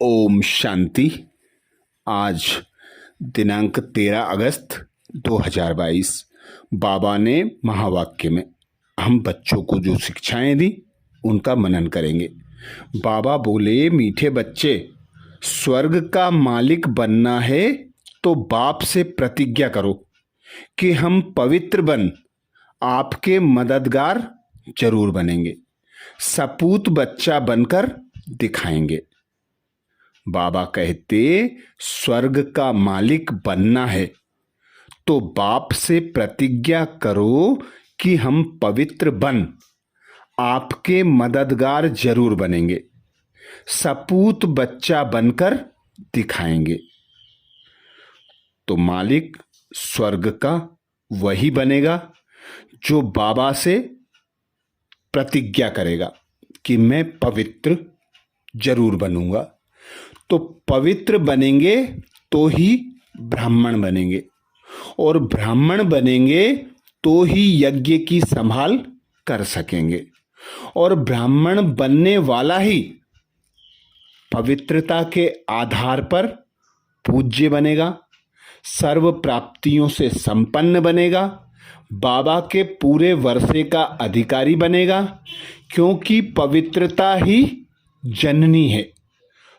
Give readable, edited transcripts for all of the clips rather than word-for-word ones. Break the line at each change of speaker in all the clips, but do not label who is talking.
ओम शांति। आज दिनांक 13 अगस्त 2022 बाबा ने महावाक्य में हम बच्चों को जो शिक्षाएं दी उनका मनन करेंगे। बाबा बोले, मीठे बच्चे, स्वर्ग का मालिक बनना है तो बाप से प्रतिज्ञा करो कि हम पवित्र बन आपके मददगार जरूर बनेंगे, सपूत बच्चा बनकर दिखाएंगे। बाबा कहते, स्वर्ग का मालिक बनना है तो बाप से प्रतिज्ञा करो कि हम पवित्र बन आपके मददगार जरूर बनेंगे, सपूत बच्चा बनकर दिखाएंगे। तो मालिक स्वर्ग का वही बनेगा जो बाबा से प्रतिज्ञा करेगा कि मैं पवित्र जरूर बनूंगा। तो पवित्र बनेंगे तो ही ब्राह्मण बनेंगे, और ब्राह्मण बनेंगे तो ही यज्ञ की संभाल कर सकेंगे, और ब्राह्मण बनने वाला ही पवित्रता के आधार पर पूज्य बनेगा, सर्व प्राप्तियों से संपन्न बनेगा, बाबा के पूरे वर्षे का अधिकारी बनेगा, क्योंकि पवित्रता ही जननी है।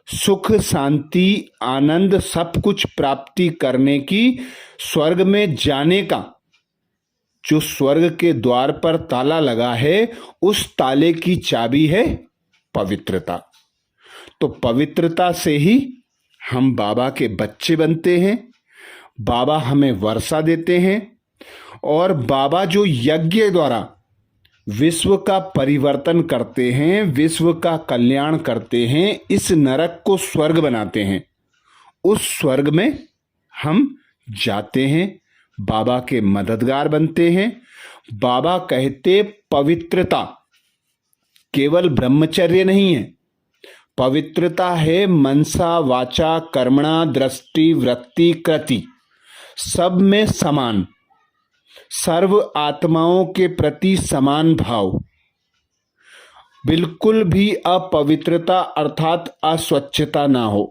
सुख, शांति, आनंद सब कुछ प्राप्ति करने की, स्वर्ग में जाने का जो स्वर्ग के द्वार पर ताला लगा है, उस ताले की चाबी है पवित्रता। तो पवित्रता से ही हम बाबा के बच्चे बनते हैं, बाबा हमें वर्षा देते हैं, और बाबा जो यज्ञ द्वारा विश्व का परिवर्तन करते हैं, विश्व का कल्याण करते हैं, इस नरक को स्वर्ग बनाते हैं, उस स्वर्ग में हम जाते हैं, बाबा के मददगार बनते हैं। बाबा कहते, पवित्रता केवल ब्रह्मचर्य नहीं है, पवित्रता है मनसा वाचा कर्मणा दृष्टि वृत्ति कृति, सब में समान, सर्व आत्माओं के प्रति समान भाव, बिल्कुल भी अपवित्रता अर्थात अस्वच्छता ना हो,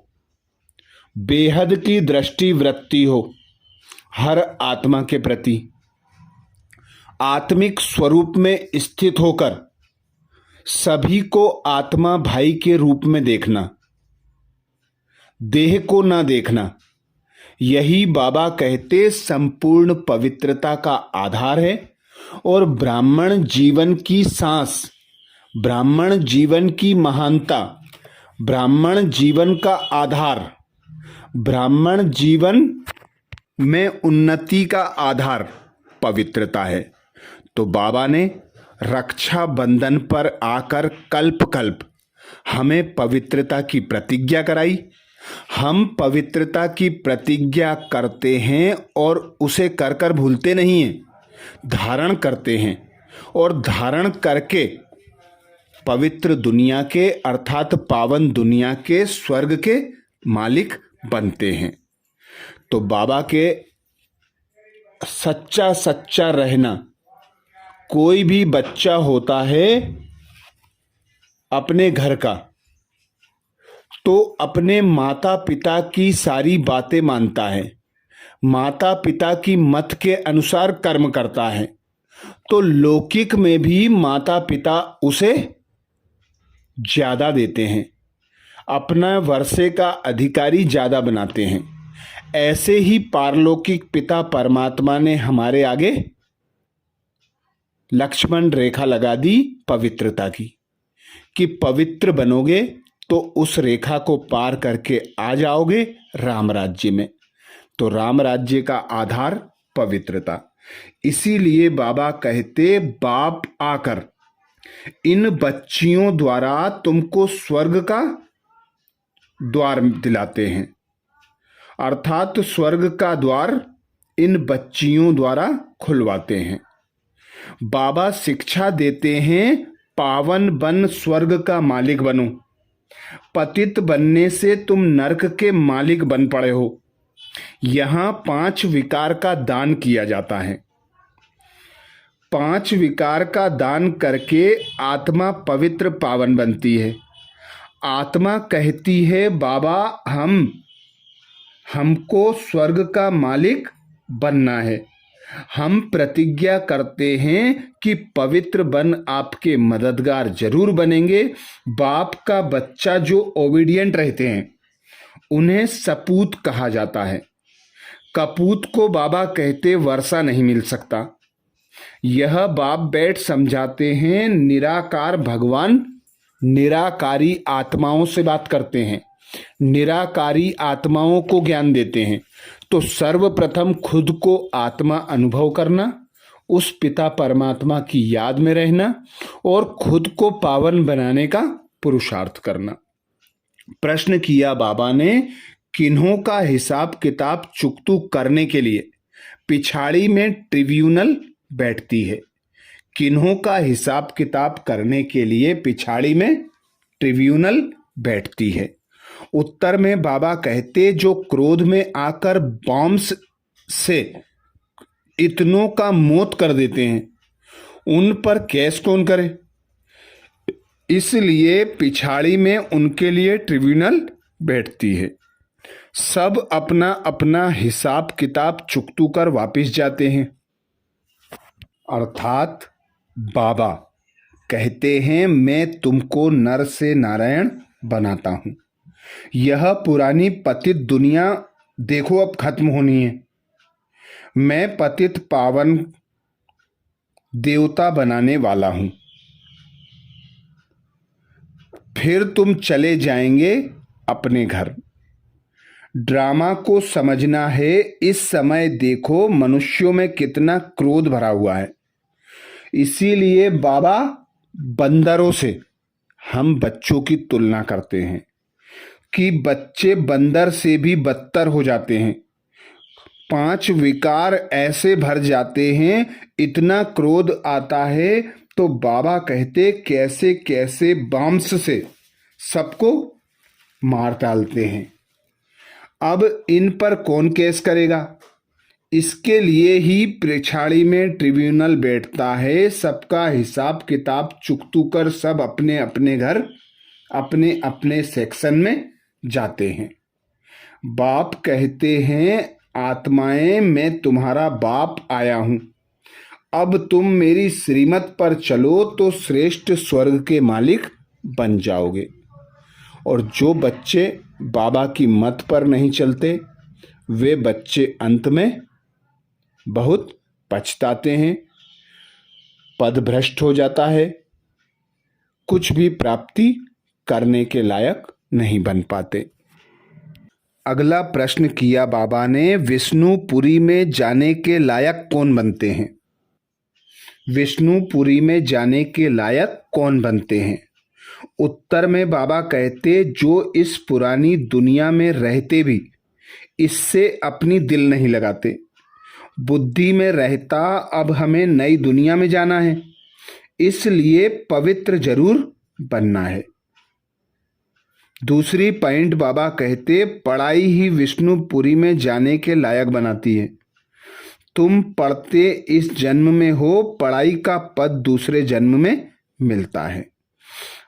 बेहद की दृष्टि वृत्ति हो हर आत्मा के प्रति, आत्मिक स्वरूप में स्थित होकर सभी को आत्मा भाई के रूप में देखना, देह को ना देखना, यही बाबा कहते संपूर्ण पवित्रता का आधार है। और ब्राह्मण जीवन की सांस, ब्राह्मण जीवन की महानता, ब्राह्मण जीवन का आधार, ब्राह्मण जीवन में उन्नति का आधार पवित्रता है। तो बाबा ने रक्षा बंधन पर आकर कल्प कल्प हमें पवित्रता की प्रतिज्ञा कराई। हम पवित्रता की प्रतिज्ञा करते हैं और उसे कर कर भूलते नहीं हैं, धारण करते हैं, और धारण करके पवित्र दुनिया के अर्थात पावन दुनिया के स्वर्ग के मालिक बनते हैं। तो बाबा के सच्चा सच्चा रहना, कोई भी बच्चा होता है अपने घर का तो अपने माता पिता की सारी बातें मानता है, माता पिता की मत के अनुसार कर्म करता है। तो लौकिक में भी माता पिता उसे ज्यादा देते हैं, अपना वर्षे का अधिकारी ज्यादा बनाते हैं। ऐसे ही पारलौकिक पिता परमात्मा ने हमारे आगे लक्ष्मण रेखा लगा दी पवित्रता की, कि पवित्र बनोगे तो उस रेखा को पार करके आ जाओगे राम राज्य में। तो राम राज्य का आधार पवित्रता। इसीलिए बाबा कहते, बाप आकर इन बच्चियों द्वारा तुमको स्वर्ग का द्वार दिलाते हैं, अर्थात स्वर्ग का द्वार इन बच्चियों द्वारा खुलवाते हैं। बाबा शिक्षा देते हैं, पावन बन स्वर्ग का मालिक बनो, पतित बनने से तुम नरक के मालिक बन पड़े हो। यहां 5 विकार का दान किया जाता है। 5 विकार का दान करके आत्मा पवित्र पावन बनती है। आत्मा कहती है बाबा हमको स्वर्ग का मालिक बनना है। हम प्रतिज्ञा करते हैं कि पवित्र बन आपके मददगार जरूर बनेंगे। बाप का बच्चा जो ओबीडिएंट रहते हैं उन्हें सपूत कहा जाता है। कपूत को बाबा कहते वर्षा नहीं मिल सकता। यह बाप बैठ समझाते हैं निराकार भगवान निराकारी आत्माओं से बात करते हैं, निराकारी आत्माओं को ज्ञान देते हैं। तो सर्वप्रथम खुद को आत्मा अनुभव करना, उस पिता परमात्मा की याद में रहना और खुद को पावन बनाने का पुरुषार्थ करना। प्रश्न किया बाबा ने, किन्हों का हिसाब किताब चुकतू करने के लिए पिछाड़ी में ट्रिब्यूनल बैठती है? किन्हों का हिसाब किताब करने के लिए पिछाड़ी में ट्रिब्यूनल बैठती है? उत्तर में बाबा कहते, जो क्रोध में आकर बॉम्ब्स से इतनों का मौत कर देते हैं उन पर केस कौन करे? इसलिए पिछाड़ी में उनके लिए ट्रिब्यूनल बैठती है। सब अपना अपना हिसाब किताब चुकतू कर वापिस जाते हैं। अर्थात बाबा कहते हैं, मैं तुमको नर से नारायण बनाता हूं। यह पुरानी पतित दुनिया देखो अब खत्म होनी है। मैं पतित पावन देवता बनाने वाला हूं। फिर तुम चले जाएंगे अपने घर। ड्रामा को समझना है। इस समय देखो मनुष्यों में कितना क्रोध भरा हुआ है। इसीलिए बाबा बंदरों से हम बच्चों की तुलना करते हैं कि बच्चे बंदर से भी बदतर हो जाते हैं। 5 विकार ऐसे भर जाते हैं, इतना क्रोध आता है। तो बाबा कहते कैसे कैसे बॉम्ब्स से सबको मार डालते हैं। अब इन पर कौन केस करेगा? इसके लिए ही पिछाड़ी में ट्रिब्यूनल बैठता है। सबका हिसाब किताब चुकतू कर सब अपने अपने घर अपने अपने सेक्शन में जाते हैं। बाप कहते हैं, आत्माएं मैं तुम्हारा बाप आया हूं। अब तुम मेरी श्रीमत पर चलो तो श्रेष्ठ स्वर्ग के मालिक बन जाओगे। और जो बच्चे बाबा की मत पर नहीं चलते वे बच्चे अंत में बहुत पछताते हैं। पद भ्रष्ट हो जाता है, कुछ भी प्राप्ति करने के लायक नहीं बन पाते। अगला प्रश्न किया बाबा ने, विष्णुपुरी में जाने के लायक कौन बनते हैं? विष्णुपुरी में जाने के लायक कौन बनते हैं? उत्तर में बाबा कहते, जो इस पुरानी दुनिया में रहते भी इससे अपनी दिल नहीं लगाते। बुद्धि में रहता अब हमें नई दुनिया में जाना है, इसलिए पवित्र जरूर बनना है। दूसरी पॉइंट बाबा कहते, पढ़ाई ही विष्णुपुरी में जाने के लायक बनाती है। तुम पढ़ते इस जन्म में हो, पढ़ाई का पद दूसरे जन्म में मिलता है।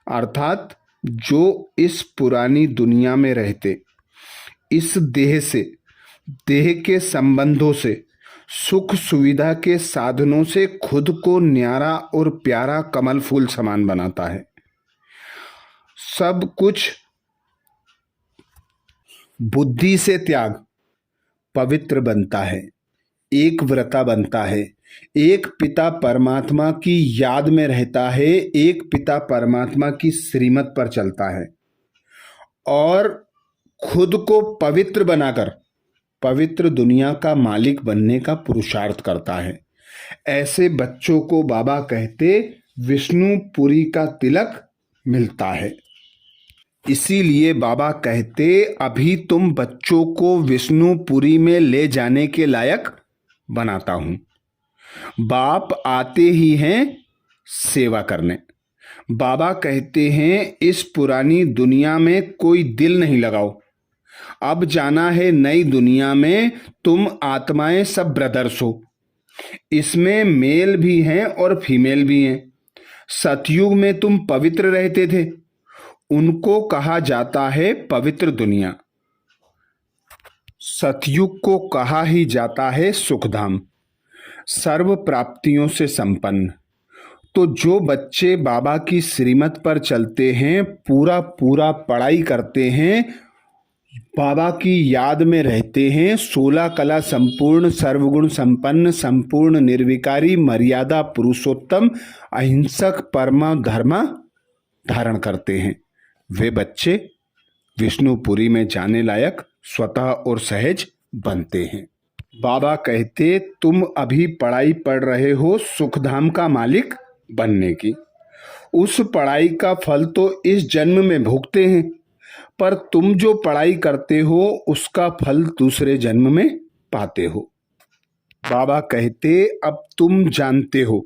अर्थात जो इस पुरानी दुनिया में रहते इस देह से, देह के संबंधों से, सुख सुविधा के साधनों से खुद को न्यारा और प्यारा कमल फूल समान बनाता है। सब कुछ बुद्धि से त्याग पवित्र बनता है, एक व्रता बनता है, एक पिता परमात्मा की याद में रहता है, एक पिता परमात्मा की श्रीमत पर चलता है और खुद को पवित्र बनाकर पवित्र दुनिया का मालिक बनने का पुरुषार्थ करता है। ऐसे बच्चों को बाबा कहते विष्णुपुरी का तिलक मिलता है। इसीलिए बाबा कहते, अभी तुम बच्चों को विष्णुपुरी में ले जाने के लायक बनाता हूं। बाप आते ही हैं सेवा करने। बाबा कहते हैं, इस पुरानी दुनिया में कोई दिल नहीं लगाओ, अब जाना है नई दुनिया में। तुम आत्माएं सब ब्रदर्स हो, इसमें मेल भी हैं और फीमेल भी हैं। सतयुग में तुम पवित्र रहते थे, उनको कहा जाता है पवित्र दुनिया। सतयुग को कहा ही जाता है सुखधाम, सर्व प्राप्तियों से संपन्न। तो जो बच्चे बाबा की श्रीमत पर चलते हैं, पूरा पूरा पढ़ाई करते हैं, बाबा की याद में रहते हैं, 16 कला संपूर्ण, सर्वगुण संपन्न, संपूर्ण निर्विकारी, मर्यादा पुरुषोत्तम, अहिंसक, परमा धर्मा धारण करते हैं, वे बच्चे विष्णुपुरी में जाने लायक स्वतः और सहज बनते हैं। बाबा कहते, तुम अभी पढ़ाई पढ़ रहे हो सुखधाम का मालिक बनने की। उस पढ़ाई का फल तो इस जन्म में भोगते हैं, पर तुम जो पढ़ाई करते हो उसका फल दूसरे जन्म में पाते हो। बाबा कहते, अब तुम जानते हो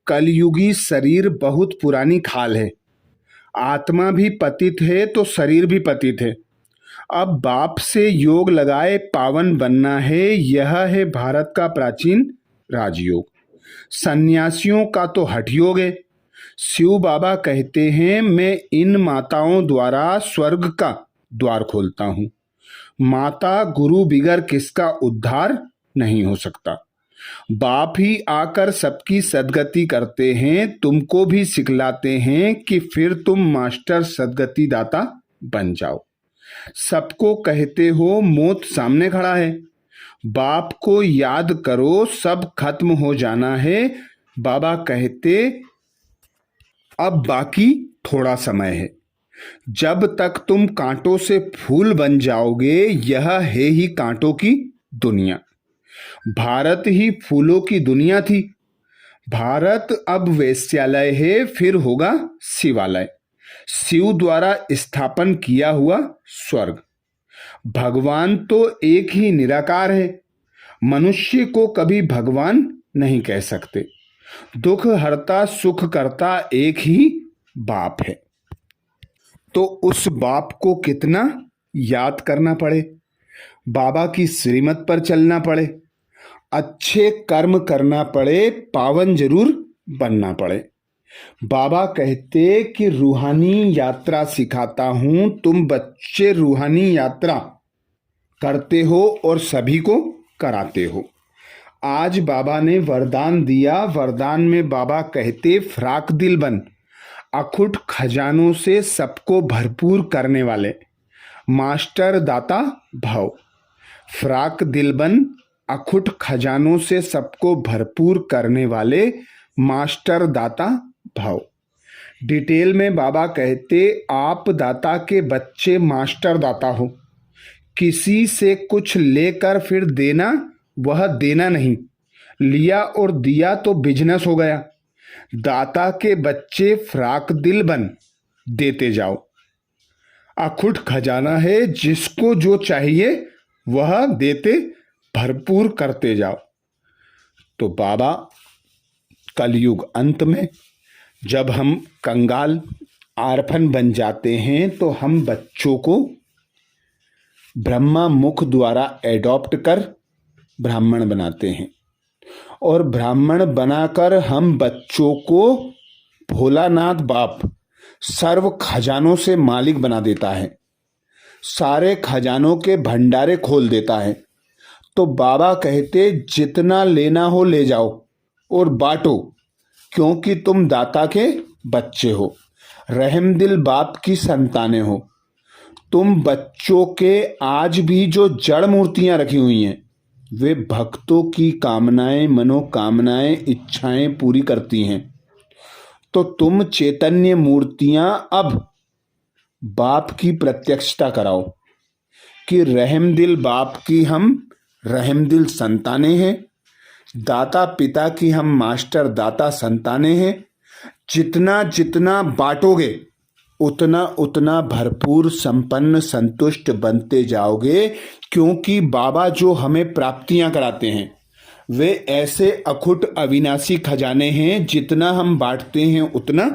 कलयुगी शरीर बहुत पुरानी खाल है, आत्मा भी पतित है तो शरीर भी पतित है। अब बाप से योग लगाए पावन बनना है, यह है भारत का प्राचीन राजयोग। सन्यासियों का तो हठ योग है। शिव बाबा कहते हैं, मैं इन माताओं द्वारा स्वर्ग का द्वार खोलता हूँ। माता गुरु बिगर किसका उद्धार नहीं हो सकता। बाप ही आकर सबकी सद्गति करते हैं, तुमको भी सिखलाते हैं कि फिर तुम मास्टर सद्गति दाता बन जाओ। सबको कहते हो मौत सामने खड़ा है, बाप को याद करो, सब खत्म हो जाना है। बाबा कहते, अब बाकी थोड़ा समय है, जब तक तुम कांटों से फूल बन जाओगे। यह है ही कांटों की दुनिया। भारत ही फूलों की दुनिया थी। भारत अब वेश्यालय है, फिर होगा शिवालय, शिव द्वारा स्थापन किया हुआ स्वर्ग। भगवान तो एक ही निराकार है, मनुष्य को कभी भगवान नहीं कह सकते। दुख हरता सुख करता एक ही बाप है। तो उस बाप को कितना याद करना पड़े, बाबा की श्रीमत पर चलना पड़े, अच्छे कर्म करना पड़े, पावन जरूर बनना पड़े। बाबा कहते कि रूहानी यात्रा सिखाता हूं, तुम बच्चे रूहानी यात्रा करते हो और सभी को कराते हो। आज बाबा ने वरदान दिया, वरदान में बाबा कहते, फ्राक दिल बन, अखुट खजानों से सबको भरपूर करने वाले मास्टर दाता भव। फ्राक दिल बन, अखुट खजानों से सबको भरपूर करने वाले मास्टर दाता भव। डिटेल में बाबा कहते, आप दाता के बच्चे मास्टर दाता हो। किसी से कुछ लेकर फिर देना, वह देना नहीं। लिया और दिया तो बिजनेस हो गया। दाता के बच्चे फ्राक दिल बन, देते जाओ। अखुट खजाना है, जिसको जो चाहिए वह देते भरपूर करते जाओ। तो बाबा कलयुग अंत में जब हम कंगाल आरफन बन जाते हैं, तो हम बच्चों को ब्रह्मा मुख द्वारा एडॉप्ट कर ब्राह्मण बनाते हैं, और ब्राह्मण बनाकर हम बच्चों को भोलानाथ बाप सर्व खजानों से मालिक बना देता है, सारे खजानों के भंडारे खोल देता है। तो बाबा कहते, जितना लेना हो ले जाओ और बांटो, क्योंकि तुम दाता के बच्चे हो, रहमदिल बाप की संतानें हो। तुम बच्चों के आज भी जो जड़ मूर्तियां रखी हुई हैं, वे भक्तों की कामनाएं, मनोकामनाएं, इच्छाएं पूरी करती हैं। तो तुम चैतन्य मूर्तियां अब बाप की प्रत्यक्षता कराओ कि रहमदिल बाप की हम रहमदिल संतानें हैं, दाता पिता की हम मास्टर दाता संतानें हैं। जितना जितना बांटोगे उतना उतना भरपूर संपन्न संतुष्ट बनते जाओगे, क्योंकि बाबा जो हमें प्राप्तियां कराते हैं वे ऐसे अखुट अविनाशी खजाने हैं, जितना हम बांटते हैं उतना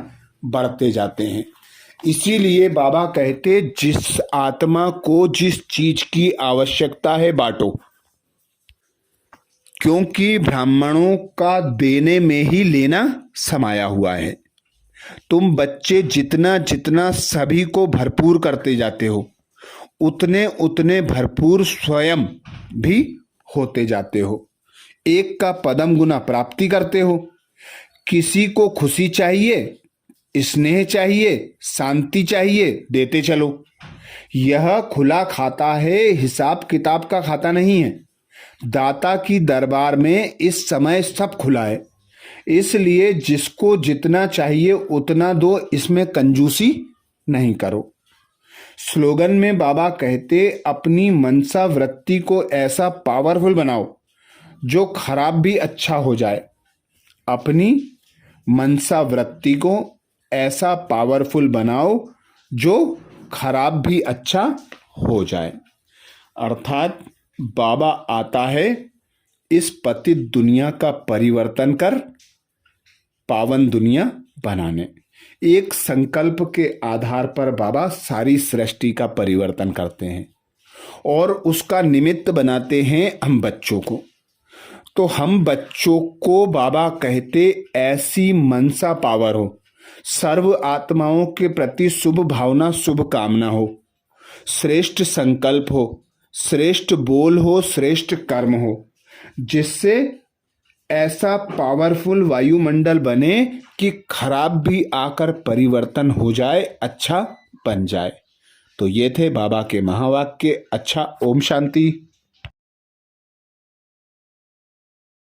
बढ़ते जाते हैं। इसीलिए बाबा कहते, जिस आत्मा को जिस चीज की आवश्यकता है बांटो, क्योंकि ब्राह्मणों का देने में ही लेना समाया हुआ है। तुम बच्चे जितना जितना सभी को भरपूर करते जाते हो, उतने उतने भरपूर स्वयं भी होते जाते हो। एक का पदम गुना प्राप्ति करते हो। किसी को खुशी चाहिए, स्नेह चाहिए, शांति चाहिए, देते चलो। यह खुला खाता है, हिसाब किताब का खाता नहीं है। दाता की दरबार में इस समय सब खुला है, इसलिए जिसको जितना चाहिए उतना दो, इसमें कंजूसी नहीं करो। स्लोगन में बाबा कहते, अपनी मनसा वृत्ति को ऐसा पावरफुल बनाओ जो खराब भी अच्छा हो जाए। अपनी मनसा वृत्ति को ऐसा पावरफुल बनाओ जो खराब भी अच्छा हो जाए। अर्थात बाबा आता है इस पतित दुनिया का परिवर्तन कर पावन दुनिया बनाने। एक संकल्प के आधार पर बाबा सारी सृष्टि का परिवर्तन करते हैं और उसका निमित्त बनाते हैं हम बच्चों को। तो हम बच्चों को बाबा कहते, ऐसी मनसा पावर हो, सर्व आत्माओं के प्रति शुभ भावना, शुभ कामना हो, श्रेष्ठ संकल्प हो, श्रेष्ठ बोल हो, श्रेष्ठ कर्म हो, जिससे ऐसा पावरफुल वायुमंडल बने कि खराब भी आकर परिवर्तन हो जाए, अच्छा बन जाए। तो ये थे बाबा के महावाक्य। अच्छा, ओम शांति।